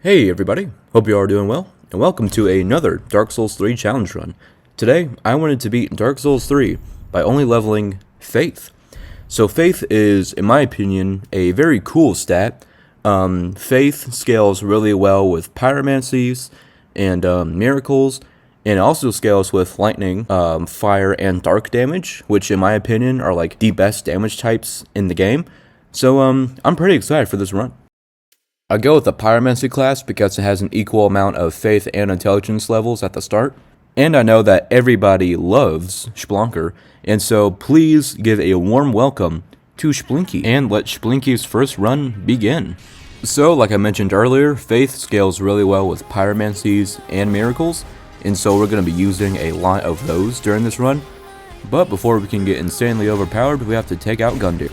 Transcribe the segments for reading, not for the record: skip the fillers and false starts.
Hey everybody, hope you are doing well, and welcome to another Dark Souls 3 challenge run. Today, I wanted to beat Dark Souls 3 by only leveling Faith. So Faith is, in my opinion, a very cool stat. Faith scales really well with pyromancies and miracles, and it also scales with lightning, fire, and dark damage, which in my opinion are like the best damage types in the game. So I'm pretty excited for this run. I go with the Pyromancy class because it has an equal amount of faith and intelligence levels at the start. And I know that everybody loves Spelunker, and so please give a warm welcome to Spelunky and let Spelunky's first run begin. So, like I mentioned earlier, Faith scales really well with Pyromancies and Miracles, and so we're going to be using a lot of those during this run. But before we can get insanely overpowered, we have to take out Gundyr.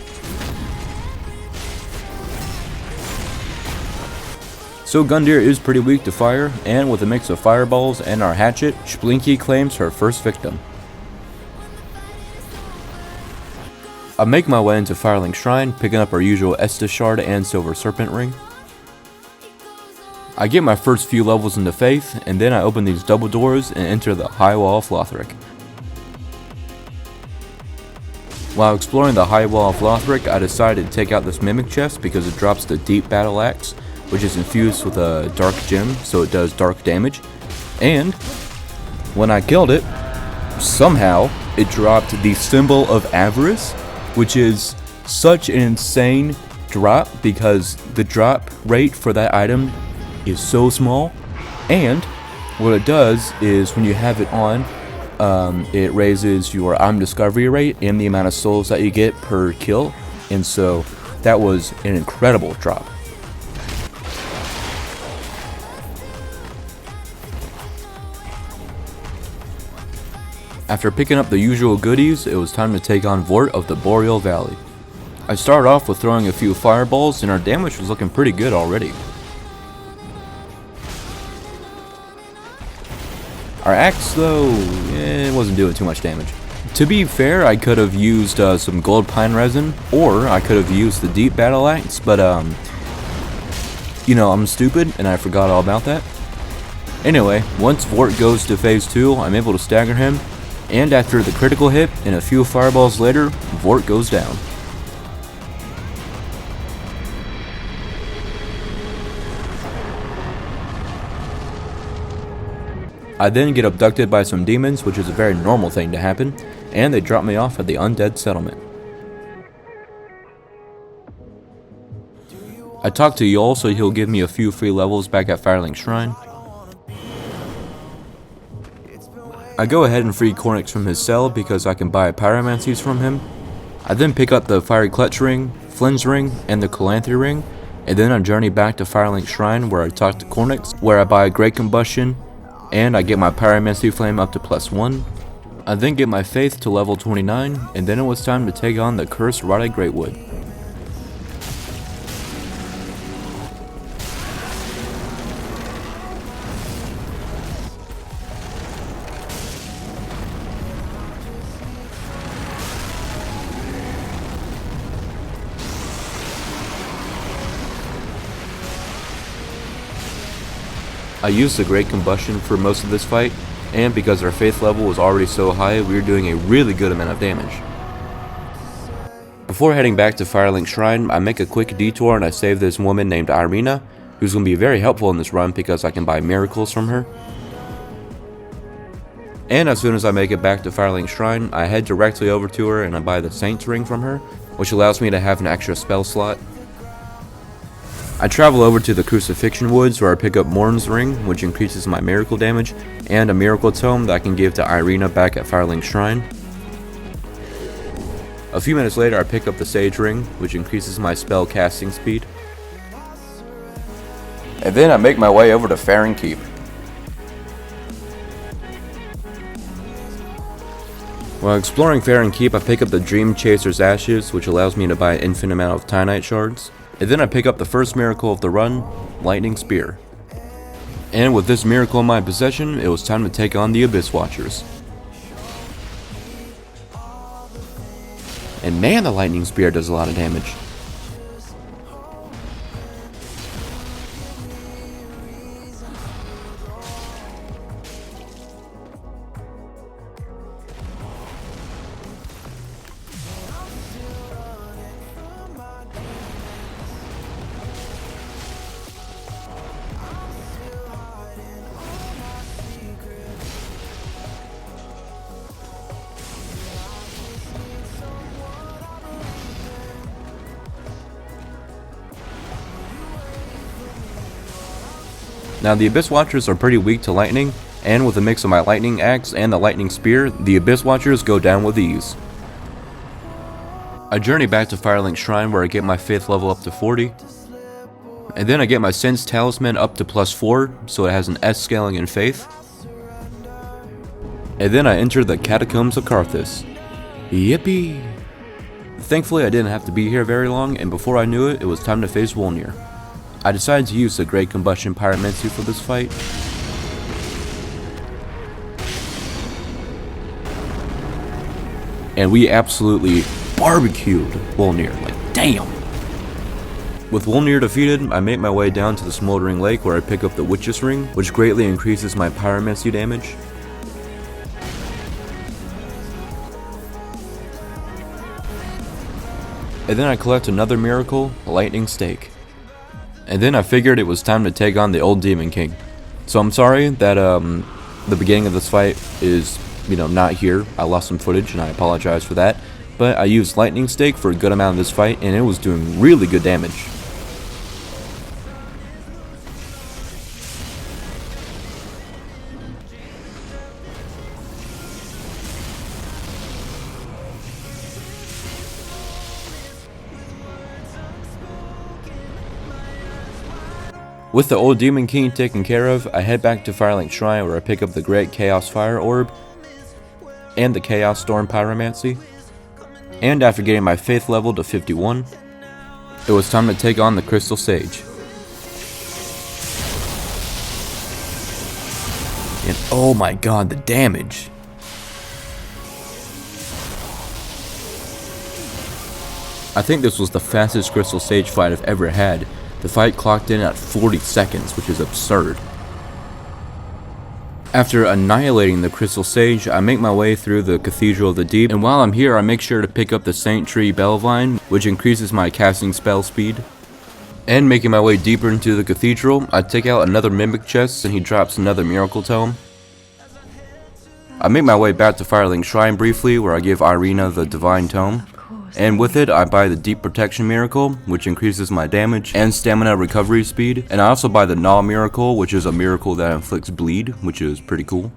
So Gundyr is pretty weak to fire, and with a mix of fireballs and our hatchet, Spelunky claims her first victim. I make my way into Firelink Shrine, picking up our usual Estus Shard and Silver Serpent Ring. I get my first few levels into Faith, and then I open these double doors and enter the High Wall of Lothric. While exploring the High Wall of Lothric, I decided to take out this Mimic Chest because it drops the Deep Battle Axe, which is infused with a dark gem, so it does dark damage. And when I killed it, somehow it dropped the Symbol of Avarice, which is such an insane drop because the drop rate for that item is so small. And what it does is when you have it on, it raises your item discovery rate and the amount of souls that you get per kill. And so that was an incredible drop. After picking up the usual goodies, it was time to take on Vort of the Boreal Valley. I started off with throwing a few fireballs, and our damage was looking pretty good already. Our axe, though, it wasn't doing too much damage. To be fair, I could have used some gold pine resin, or I could have used the deep battle axe, but you know, I'm stupid, and I forgot all about that. Anyway, once Vort goes to phase 2, I'm able to stagger him. And after the critical hit and a few fireballs later, Vort goes down. I then get abducted by some demons, which is a very normal thing to happen, and they drop me off at the Undead Settlement. I talk to Yol so he'll give me a few free levels back at Firelink Shrine. I go ahead and free Cornix from his cell because I can buy pyromancies from him. I then pick up the Fiery Clutch Ring, Flynn's Ring, and the Calanthe Ring, and then I journey back to Firelink Shrine where I talk to Cornix, where I buy Great Combustion, and I get my Pyromancy Flame up to +1. I then get my Faith to level 29, and then it was time to take on the Cursed Rotted Greatwood. I used the Great Combustion for most of this fight, and because our faith level was already so high, we were doing a really good amount of damage. Before heading back to Firelink Shrine, I make a quick detour and I save this woman named Irina, who's going to be very helpful in this run because I can buy miracles from her. And as soon as I make it back to Firelink Shrine, I head directly over to her and I buy the Saint's Ring from her, which allows me to have an extra spell slot. I travel over to the Crucifixion Woods where I pick up Morn's Ring, which increases my miracle damage, and a miracle tome that I can give to Irina back at Firelink Shrine. A few minutes later I pick up the Sage Ring, which increases my spell casting speed. And then I make my way over to Farron Keep. While exploring Farron Keep, I pick up the Dream Chaser's Ashes, which allows me to buy an infinite amount of Titanite shards. And then I pick up the first miracle of the run, Lightning Spear. And with this miracle in my possession, it was time to take on the Abyss Watchers. And man, the Lightning Spear does a lot of damage. Now the Abyss Watchers are pretty weak to lightning, and with a mix of my lightning axe and the lightning spear, the Abyss Watchers go down with ease. I journey back to Firelink Shrine where I get my faith level up to 40. And then I get my Sense Talisman up to +4, so it has an S scaling in faith. And then I enter the Catacombs of Karthus. Yippee! Thankfully I didn't have to be here very long, and before I knew it, it was time to face Wolnir. I decided to use the Great Combustion Pyromancy for this fight. And we absolutely barbecued Wolnir, like damn! With Wolnir defeated, I make my way down to the Smoldering Lake where I pick up the Witch's Ring, which greatly increases my Pyromancy damage. And then I collect another miracle, Lightning Stake. And then I figured it was time to take on the old Demon King. So I'm sorry that the beginning of this fight is, not here. I lost some footage and I apologize for that. But I used Lightning Stake for a good amount of this fight and it was doing really good damage. With the old Demon King taken care of, I head back to Firelink Shrine where I pick up the Great Chaos Fire Orb and the Chaos Storm Pyromancy. And after getting my faith level to 51, it was time to take on the Crystal Sage. And oh my god, the damage! I think this was the fastest Crystal Sage fight I've ever had. The fight clocked in at 40 seconds, which is absurd. After annihilating the Crystal Sage, I make my way through the Cathedral of the Deep, and while I'm here I make sure to pick up the Saint Tree Bellvine, which increases my casting spell speed. And making my way deeper into the cathedral, I take out another Mimic chest and he drops another Miracle Tome. I make my way back to Firelink Shrine briefly where I give Irina the Divine Tome. And with it, I buy the Deep Protection Miracle, which increases my damage and stamina recovery speed. And I also buy the Gnaw Miracle, which is a miracle that inflicts bleed, which is pretty cool.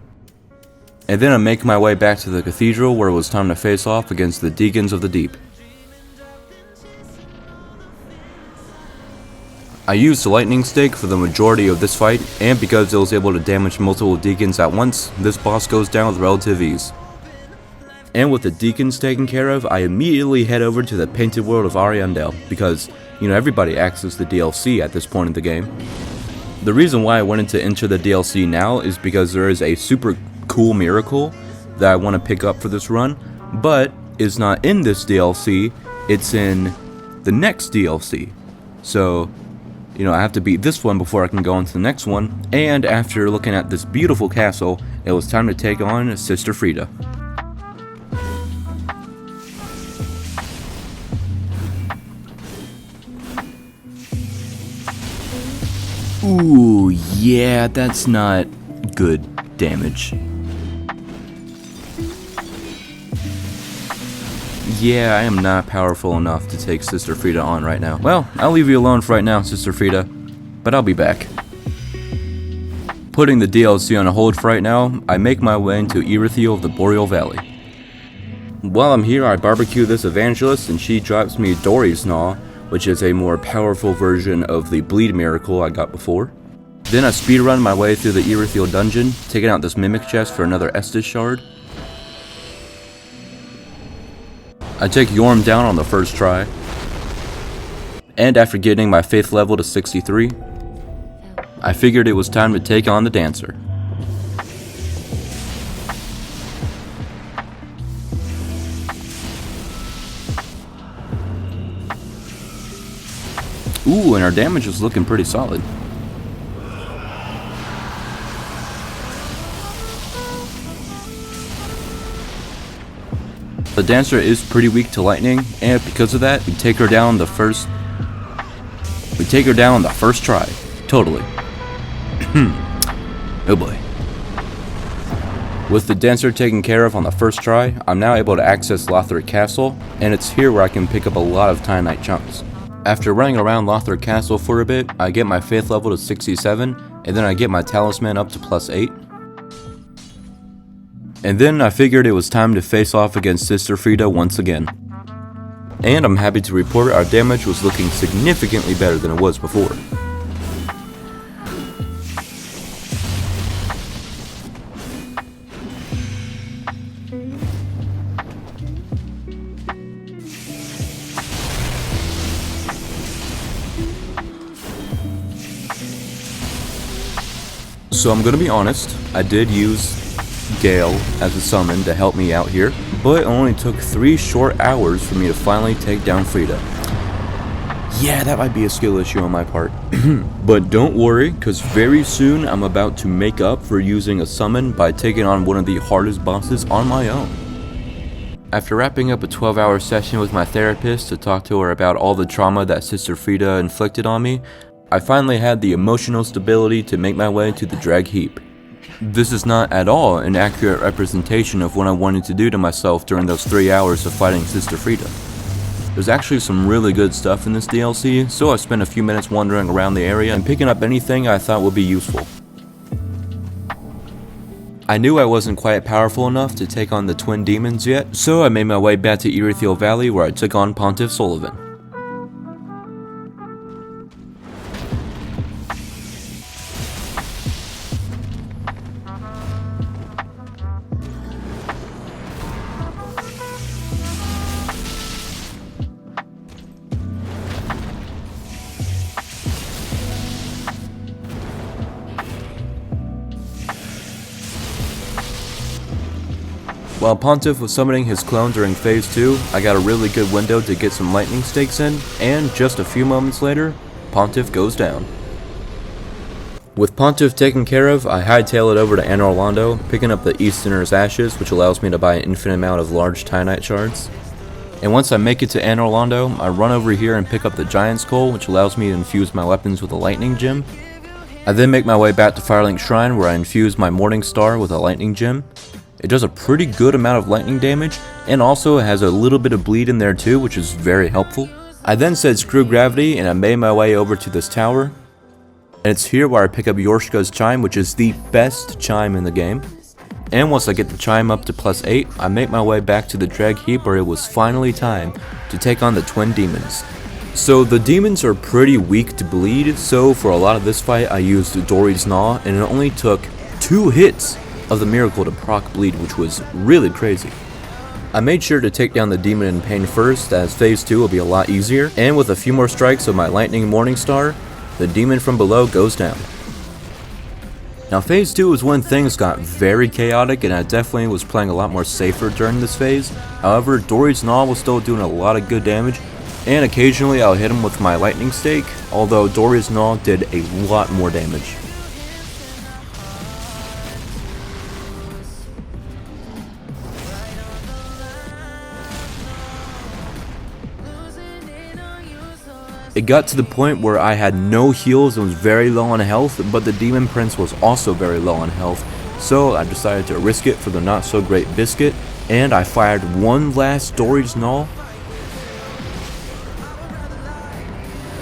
And then I make my way back to the cathedral where it was time to face off against the Deacons of the Deep. I used the Lightning Stake for the majority of this fight, and because it was able to damage multiple Deacons at once, this boss goes down with relative ease. And with the Deacons taken care of, I immediately head over to the Painted World of Ariandel, because, everybody accesses the DLC at this point in the game. The reason why I wanted to enter the DLC now is because there is a super cool miracle that I want to pick up for this run, but it's not in this DLC, it's in the next DLC. So, I have to beat this one before I can go into the next one, and after looking at this beautiful castle, it was time to take on Sister Frida. Ooh, yeah, that's not good damage. Yeah, I am not powerful enough to take Sister Frida on right now. Well, I'll leave you alone for right now, Sister Frida, but I'll be back. Putting the DLC on hold for right now, I make my way into Irithiel of the Boreal Valley. While I'm here, I barbecue this evangelist and she drops me Dory's Gnaw, which is a more powerful version of the Bleed Miracle I got before. Then I speedrun my way through the Irithiel dungeon, taking out this Mimic chest for another Estus shard. I take Yorm down on the first try. And after getting my faith level to 63, I figured it was time to take on the Dancer. Ooh, and our damage is looking pretty solid. The Dancer is pretty weak to lightning, and because of that, we take her down the first try. Totally. Oh boy. With the Dancer taken care of on the first try, I'm now able to access Lothric Castle, and it's here where I can pick up a lot of Titanite chunks. After running around Lothar Castle for a bit, I get my faith level to 67, and then I get my talisman up to +8. And then I figured it was time to face off against Sister Frida once again. And I'm happy to report our damage was looking significantly better than it was before. So I'm gonna be honest, I did use Gale as a summon to help me out here, but it only took 3 short hours for me to finally take down Frida. Yeah, that might be a skill issue on my part. But don't worry, because very soon I'm about to make up for using a summon by taking on one of the hardest bosses on my own. After wrapping up a 12-hour session with my therapist to talk to her about all the trauma that Sister Frida inflicted on me, I finally had the emotional stability to make my way to the drag heap. This is not at all an accurate representation of what I wanted to do to myself during those 3 hours of fighting Sister Frida. There's actually some really good stuff in this DLC, so I spent a few minutes wandering around the area and picking up anything I thought would be useful. I knew I wasn't quite powerful enough to take on the twin demons yet, so I made my way back to Irithiel Valley where I took on Pontiff Sullivan. While Pontiff was summoning his clone during phase 2, I got a really good window to get some lightning stakes in, and just a few moments later, Pontiff goes down. With Pontiff taken care of, I hightail it over to Anor Londo, picking up the Easterner's Ashes, which allows me to buy an infinite amount of large Titanite shards. And once I make it to Anor Londo, I run over here and pick up the Giant's Coal, which allows me to infuse my weapons with a lightning gem. I then make my way back to Firelink Shrine where I infuse my Morning Star with a lightning gem. It does a pretty good amount of lightning damage, and also has a little bit of bleed in there too, which is very helpful. I then said screw gravity and I made my way over to this tower. And it's here where I pick up Yorshka's Chime, which is the best chime in the game. And once I get the chime up to +8, I make my way back to the drag heap where it was finally time to take on the twin demons. So the demons are pretty weak to bleed, so for a lot of this fight I used Dory's Gnaw, and it only took 2 hits of the miracle to proc bleed, which was really crazy. I made sure to take down the demon in pain first, as phase 2 will be a lot easier, and with a few more strikes of my lightning Morning Star, the demon from below goes down. Now phase 2 is when things got very chaotic, and I definitely was playing a lot more safer during this phase. However, Dory's Gnaw was still doing a lot of good damage, and occasionally I'll hit him with my lightning stake, although Dory's Gnaw did a lot more damage. It got to the point where I had no heals and was very low on health, but the Demon Prince was also very low on health, so I decided to risk it for the not so great biscuit, and I fired one last Dory's Gnaw,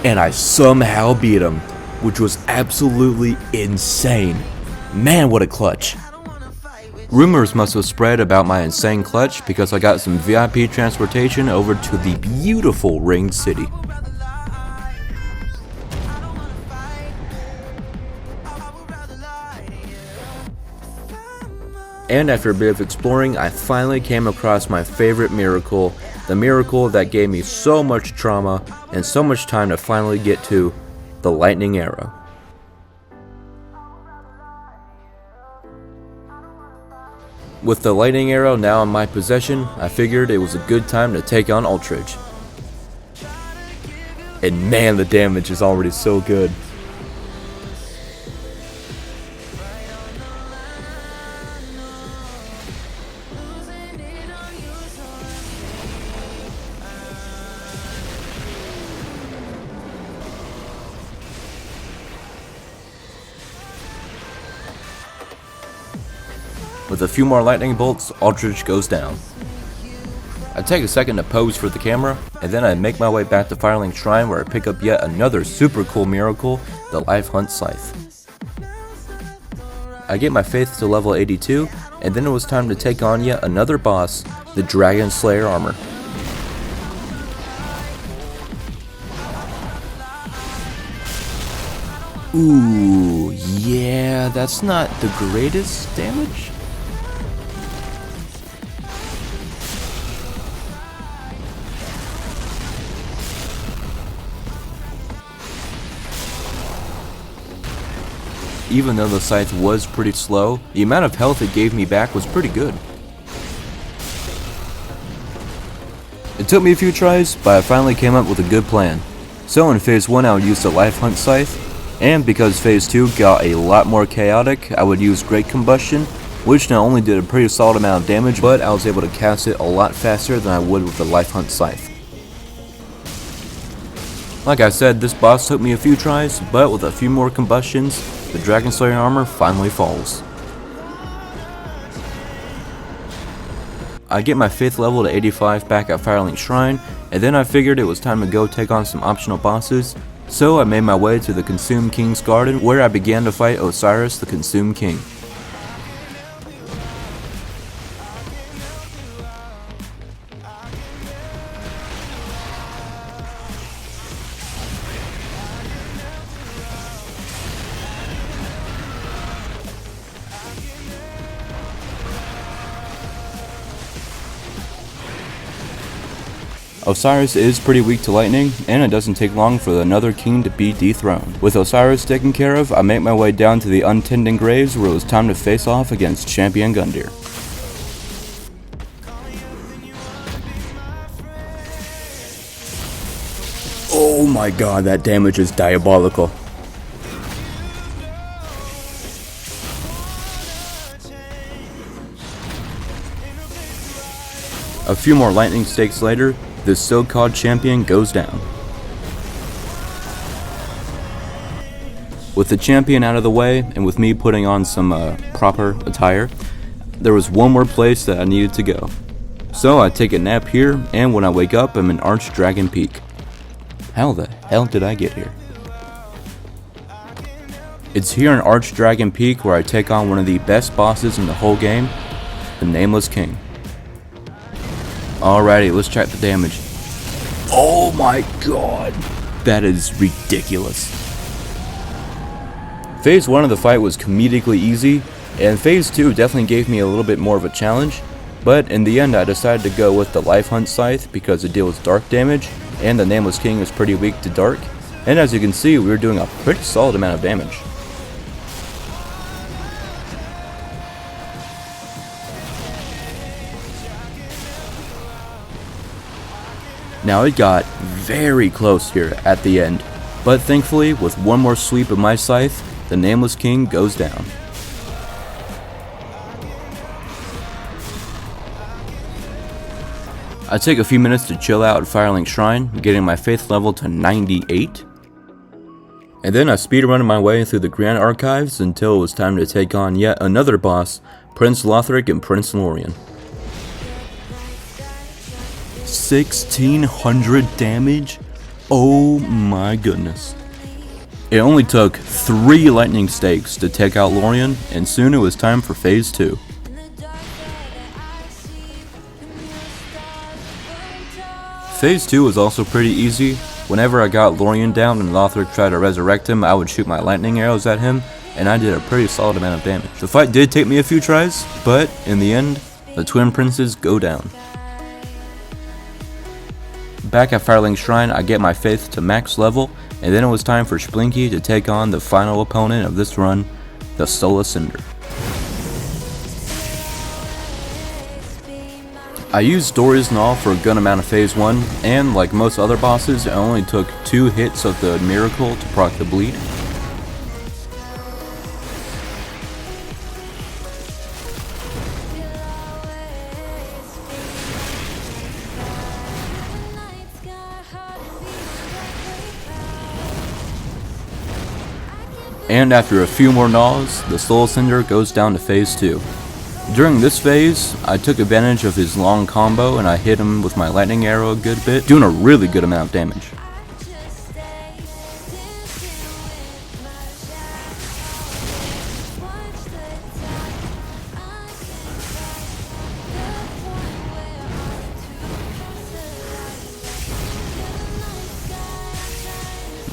and I somehow beat him, which was absolutely insane. Man, what a clutch. Rumors must have spread about my insane clutch because I got some VIP transportation over to the beautiful Ringed City. And after a bit of exploring, I finally came across my favorite miracle, the miracle that gave me so much trauma and so much time to finally get to, the lightning arrow. With the lightning arrow now in my possession, I figured it was a good time to take on Ultrage. And man, the damage is already so good. With a few more lightning bolts, Ultrage goes down. I take a second to pose for the camera, and then I make my way back to Firelink Shrine where I pick up yet another super cool miracle, the Life Hunt Scythe. I get my faith to level 82, and then it was time to take on yet another boss, the Dragon Slayer armor. Ooh, yeah, that's not the greatest damage. Even though the scythe was pretty slow, the amount of health it gave me back was pretty good. It took me a few tries, but I finally came up with a good plan. So in phase 1 I would use the Life Hunt Scythe, and because phase 2 got a lot more chaotic, I would use Great Combustion, which not only did a pretty solid amount of damage, but I was able to cast it a lot faster than I would with the Life Hunt Scythe. Like I said, this boss took me a few tries, but with a few more combustions, the Dragon Slayer armor finally falls. I get my faith level to 85 back at Firelink Shrine, and then I figured it was time to go take on some optional bosses, so I made my way to the Consumed King's Garden where I began to fight Osiris the Consumed King. Osiris is pretty weak to lightning, and it doesn't take long for another king to be dethroned. With Osiris taken care of, I make my way down to the Untending Graves where it was time to face off against Champion Gundyr. Oh my god, that damage is diabolical. A few more lightning stakes later, this so-called champion goes down. With the champion out of the way, and with me putting on some proper attire, there was one more place that I needed to go. So I take a nap here, and when I wake up, I'm in Archdragon Peak. How the hell did I get here? It's here in Archdragon Peak where I take on one of the best bosses in the whole game, the Nameless King. Alrighty, let's check the damage. Oh my god, that is ridiculous. Phase 1 of the fight was comedically easy, and phase 2 definitely gave me a little bit more of a challenge, but in the end I decided to go with the Life Hunt Scythe because it deals dark damage, and the Nameless King is pretty weak to dark, and as you can see we were doing a pretty solid amount of damage. Now it got very close here at the end, but thankfully with one more sweep of my scythe, the Nameless King goes down. I take a few minutes to chill out at Firelink Shrine, getting my faith level to 98. And then I speedrun my way through the Grand Archives until it was time to take on yet another boss, Prince Lothric and Prince Lorien. 1600 damage? Oh my goodness. It only took 3 lightning stakes to take out Lorien, and soon it was time for phase 2. Phase 2 was also pretty easy. Whenever I got Lorien down and Lothric tried to resurrect him, I would shoot my lightning arrows at him, and I did a pretty solid amount of damage. The fight did take me a few tries, but in the end, the twin princes go down. Back at Firelink Shrine, I get my faith to max level, and then it was time for Splinky to take on the final opponent of this run, the Soul Ascender. I used Stories and all for a good amount of phase 1, and like most other bosses, it only took 2 hits of the miracle to proc the bleed. And after a few more gnaws, the Soul Ascender goes down to phase 2. During this phase, I took advantage of his long combo and I hit him with my lightning arrow a good bit, doing a really good amount of damage.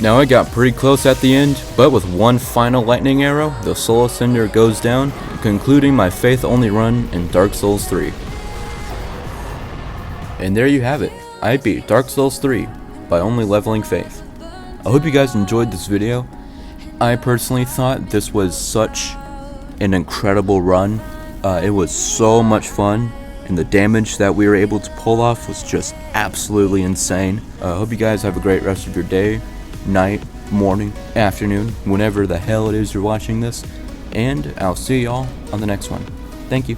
Now I got pretty close at the end, but with one final lightning arrow, the Soul Ascender goes down, concluding my faith only run in Dark Souls 3. And there you have it, I beat Dark Souls 3 by only leveling faith. I hope you guys enjoyed this video. I personally thought this was such an incredible run. It was so much fun, and the damage that we were able to pull off was just absolutely insane. I hope you guys have a great rest of your day, night, morning, afternoon, whenever the hell it is you're watching this, and I'll see y'all on the next one. Thank you.